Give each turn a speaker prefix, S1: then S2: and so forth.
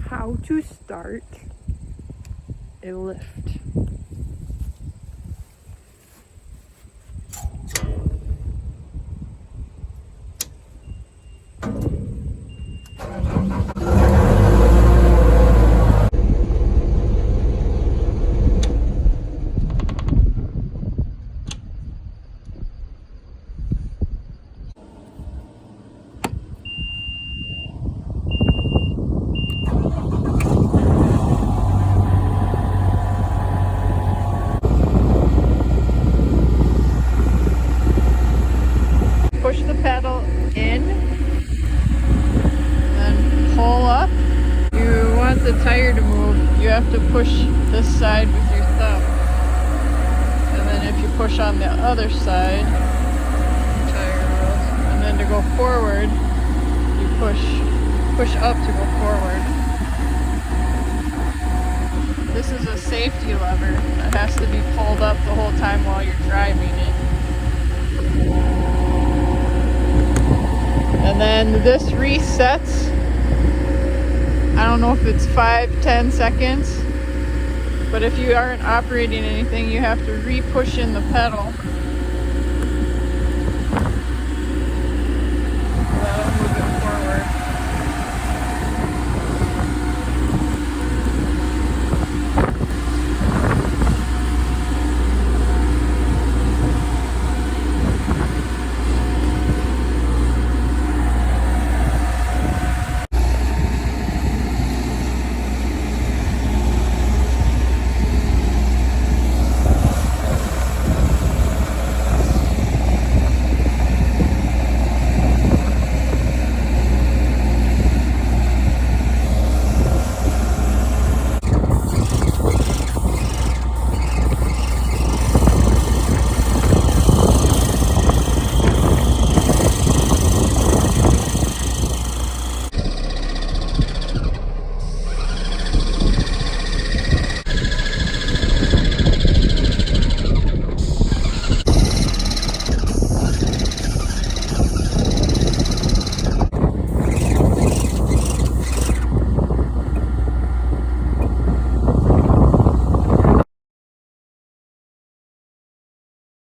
S1: how to start a lift. Push the pedal in, then pull up. You want the tire to move, you have to push this side with your thumb. And then if you push on the other side, tire rolls, and then to go forward, you push up to go forward. This is a safety lever that has to be pulled up the whole time while you're driving it. And then this resets. I don't know if it's 5-10 seconds, but if you aren't operating anything, you have to re-push in the pedal